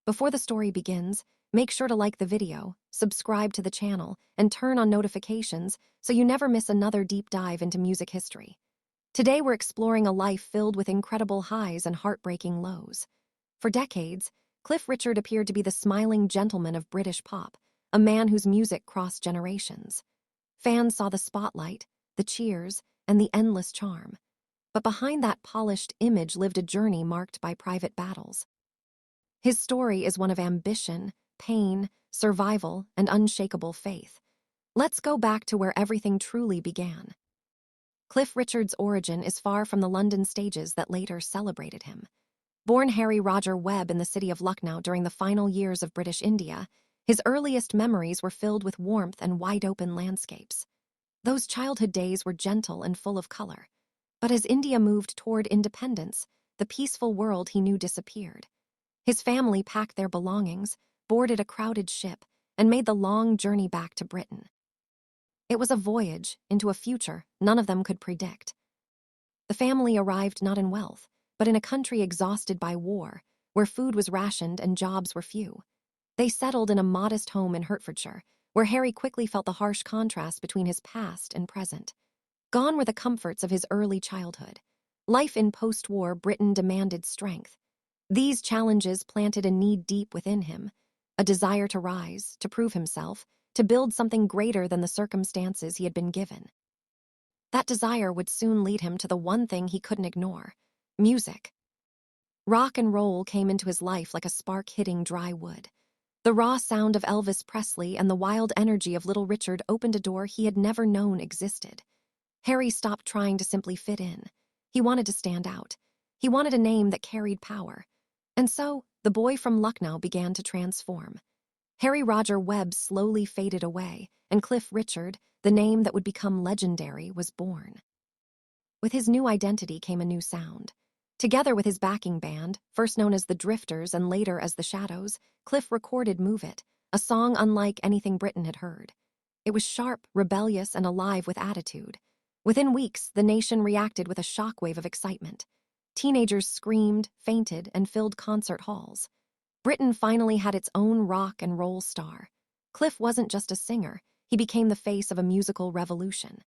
Before the story begins, make sure to like the video, subscribe to the channel, and turn on notifications so you never miss another deep dive into music history. Today we're exploring a life filled with incredible highs and heartbreaking lows. For decades, Cliff Richard appeared to be the smiling gentleman of British pop, a man whose music crossed generations. Fans saw the spotlight, the cheers, and the endless charm. But behind that polished image lived a journey marked by private battles. His story is one of ambition, pain, survival, and unshakable faith. Let's go back to where everything truly began. Cliff Richard's origin is far from the London stages that later celebrated him. Born Harry Roger Webb in the city of Lucknow during the final years of British India, his earliest memories were filled with warmth and wide-open landscapes. Those childhood days were gentle and full of color. But as India moved toward independence, the peaceful world he knew disappeared. His family packed their belongings, boarded a crowded ship, and made the long journey back to Britain. It was a voyage into a future none of them could predict. The family arrived not in wealth, but in a country exhausted by war, where food was rationed and jobs were few. They settled in a modest home in Hertfordshire, where Harry quickly felt the harsh contrast between his past and present. Gone were the comforts of his early childhood. Life in post-war Britain demanded strength. These challenges planted a need deep within him, a desire to rise, to prove himself, to build something greater than the circumstances he had been given. That desire would soon lead him to the one thing he couldn't ignore: music. Rock and roll came into his life like a spark hitting dry wood. The raw sound of Elvis Presley and the wild energy of Little Richard opened a door he had never known existed. Harry stopped trying to simply fit in. He wanted to stand out. He wanted a name that carried power. And so, the boy from Lucknow began to transform. Harry Roger Webb slowly faded away, and Cliff Richard, the name that would become legendary, was born. With his new identity came a new sound. Together with his backing band, first known as the Drifters and later as the Shadows, Cliff recorded Move It, a song unlike anything Britain had heard. It was sharp, rebellious, and alive with attitude. Within weeks, the nation reacted with a shockwave of excitement. Teenagers screamed, fainted, and filled concert halls. Britain finally had its own rock and roll star. Cliff wasn't just a singer, he became the face of a musical revolution.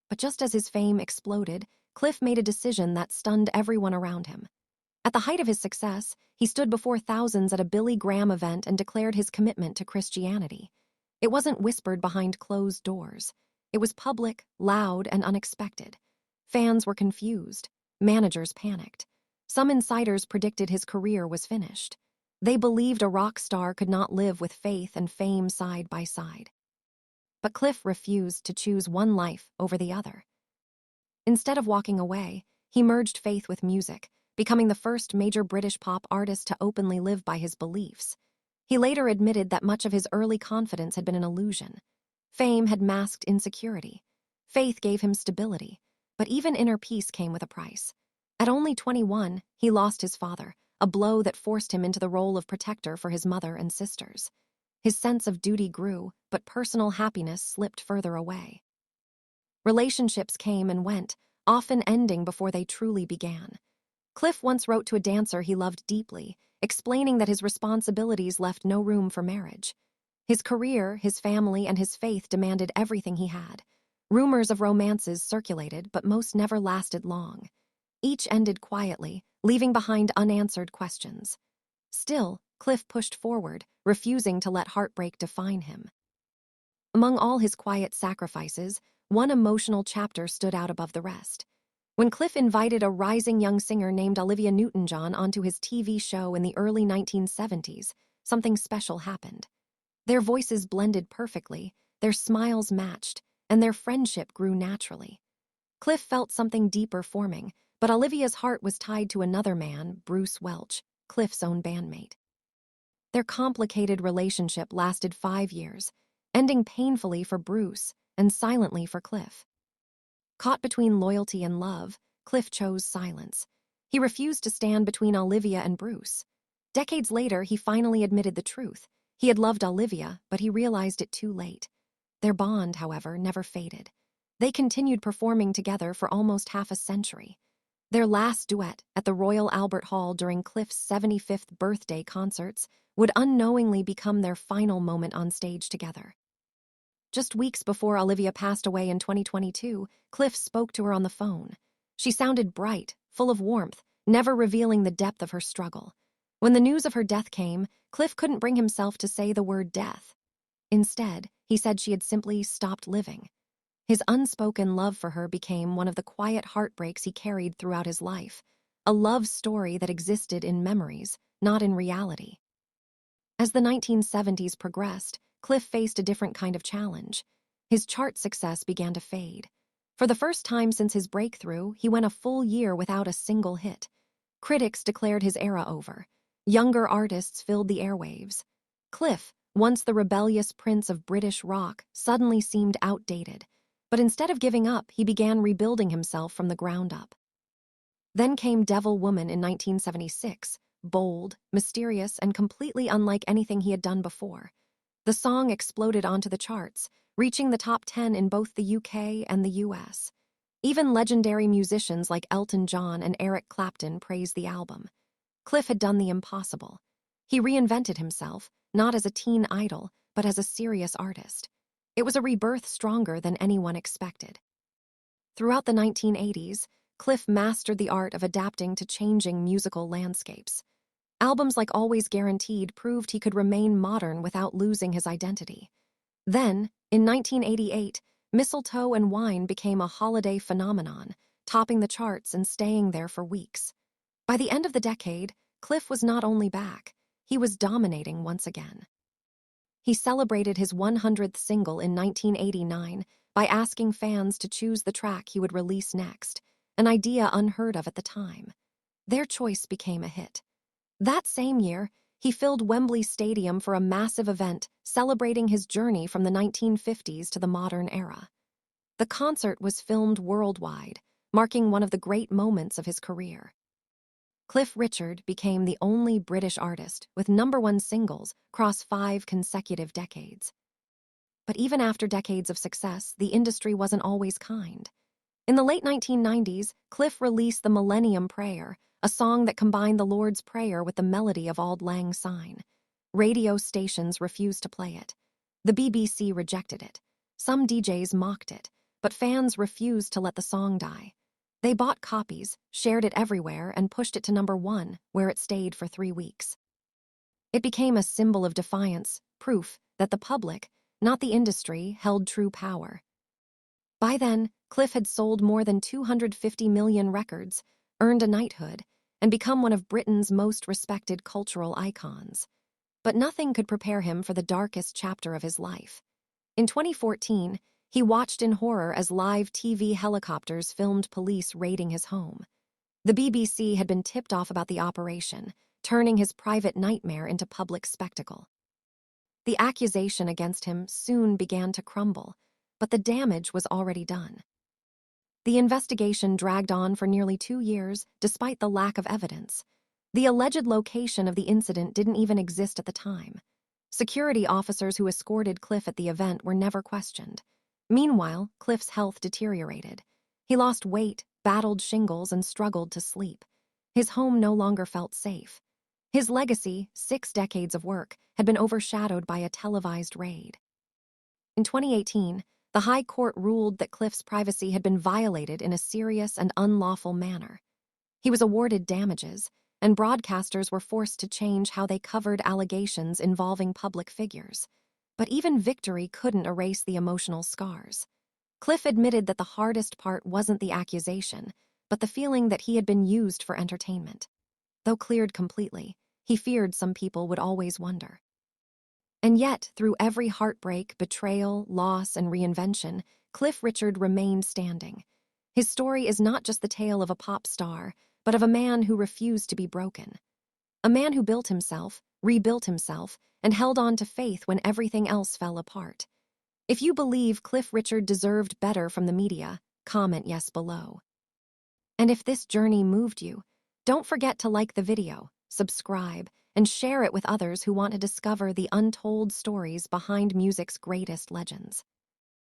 But just as his fame exploded, Cliff made a decision that stunned everyone around him. At the height of his success, he stood before thousands at a Billy Graham event and declared his commitment to Christianity. It wasn't whispered behind closed doors. It was public, loud, and unexpected. Fans were confused. Managers panicked. Some insiders predicted his career was finished. They believed a rock star could not live with faith and fame side by side. But Cliff refused to choose one life over the other. Instead of walking away, he merged faith with music, becoming the first major British pop artist to openly live by his beliefs. He later admitted that much of his early confidence had been an illusion. Fame had masked insecurity. Faith gave him stability, but even inner peace came with a price. At only 21, he lost his father, a blow that forced him into the role of protector for his mother and sisters. His sense of duty grew, but personal happiness slipped further away. Relationships came and went, often ending before they truly began. Cliff once wrote to a dancer he loved deeply, explaining that his responsibilities left no room for marriage. His career, his family, and his faith demanded everything he had. Rumors of romances circulated, but most never lasted long. Each ended quietly, leaving behind unanswered questions. Still, Cliff pushed forward, refusing to let heartbreak define him. Among all his quiet sacrifices, one emotional chapter stood out above the rest. When Cliff invited a rising young singer named Olivia Newton-John onto his TV show in the early 1970s, something special happened. Their voices blended perfectly, their smiles matched, and their friendship grew naturally. Cliff felt something deeper forming, but Olivia's heart was tied to another man, Bruce Welch, Cliff's own bandmate. Their complicated relationship lasted 5 years, ending painfully for Bruce and silently for Cliff. Caught between loyalty and love, Cliff chose silence. He refused to stand between Olivia and Bruce. Decades later, he finally admitted the truth. He had loved Olivia, but he realized it too late. Their bond, however, never faded. They continued performing together for almost half a century. Their last duet at the Royal Albert Hall during Cliff's 75th birthday concerts would unknowingly become their final moment on stage together. Just weeks before Olivia passed away in 2022, Cliff spoke to her on the phone. She sounded bright, full of warmth, never revealing the depth of her struggle. When the news of her death came, Cliff couldn't bring himself to say the word death. Instead, he said she had simply stopped living. His unspoken love for her became one of the quiet heartbreaks he carried throughout his life, a love story that existed in memories, not in reality. As the 1970s progressed, Cliff faced a different kind of challenge. His chart success began to fade. For the first time since his breakthrough, he went a full year without a single hit. Critics declared his era over. Younger artists filled the airwaves. Cliff, once the rebellious prince of British rock, suddenly seemed outdated. But instead of giving up, he began rebuilding himself from the ground up. Then came Devil Woman in 1976, bold, mysterious, and completely unlike anything he had done before. The song exploded onto the charts, reaching the top 10 in both the UK and the US. Even legendary musicians like Elton John and Eric Clapton praised the album. Cliff had done the impossible. He reinvented himself, not as a teen idol, but as a serious artist. It was a rebirth stronger than anyone expected. Throughout the 1980s, Cliff mastered the art of adapting to changing musical landscapes. Albums like Always Guaranteed proved he could remain modern without losing his identity. Then, in 1988, Mistletoe and Wine became a holiday phenomenon, topping the charts and staying there for weeks. By the end of the decade, Cliff was not only back, he was dominating once again. He celebrated his 100th single in 1989 by asking fans to choose the track he would release next, an idea unheard of at the time. Their choice became a hit. That same year, he filled Wembley Stadium for a massive event celebrating his journey from the 1950s to the modern era. The concert was filmed worldwide, marking one of the great moments of his career. Cliff Richard became the only British artist with #1 singles across 5 consecutive decades. But even after decades of success, the industry wasn't always kind. In the late 1990s, Cliff released The Millennium Prayer, a song that combined the Lord's Prayer with the melody of Auld Lang Syne. Radio stations refused to play it. The BBC rejected it. Some DJs mocked it, but fans refused to let the song die. They bought copies, shared it everywhere, and pushed it to #1, where it stayed for 3 weeks. It became a symbol of defiance, proof that the public, not the industry, held true power. By then, Cliff had sold more than 250 million records, earned a knighthood, and become one of Britain's most respected cultural icons. But nothing could prepare him for the darkest chapter of his life. In 2014, he watched in horror as live TV helicopters filmed police raiding his home. The BBC had been tipped off about the operation, turning his private nightmare into public spectacle. The accusation against him soon began to crumble, but the damage was already done. The investigation dragged on for nearly 2 years, despite the lack of evidence. The alleged location of the incident didn't even exist at the time. Security officers who escorted Cliff at the event were never questioned. Meanwhile, Cliff's health deteriorated. He lost weight, battled shingles, and struggled to sleep. His home no longer felt safe. His legacy, 6 decades of work, had been overshadowed by a televised raid. In 2018, the High Court ruled that Cliff's privacy had been violated in a serious and unlawful manner. He was awarded damages, and broadcasters were forced to change how they covered allegations involving public figures. But even victory couldn't erase the emotional scars. Cliff admitted that the hardest part wasn't the accusation, but the feeling that he had been used for entertainment. Though cleared completely, he feared some people would always wonder. And yet, through every heartbreak, betrayal, loss, and reinvention, Cliff Richard remained standing. His story is not just the tale of a pop star, but of a man who refused to be broken. A man who built himself, rebuilt himself, and held on to faith when everything else fell apart. If you believe Cliff Richard deserved better from the media, comment yes below. And if this journey moved you, don't forget to like the video, subscribe, and share it with others who want to discover the untold stories behind music's greatest legends.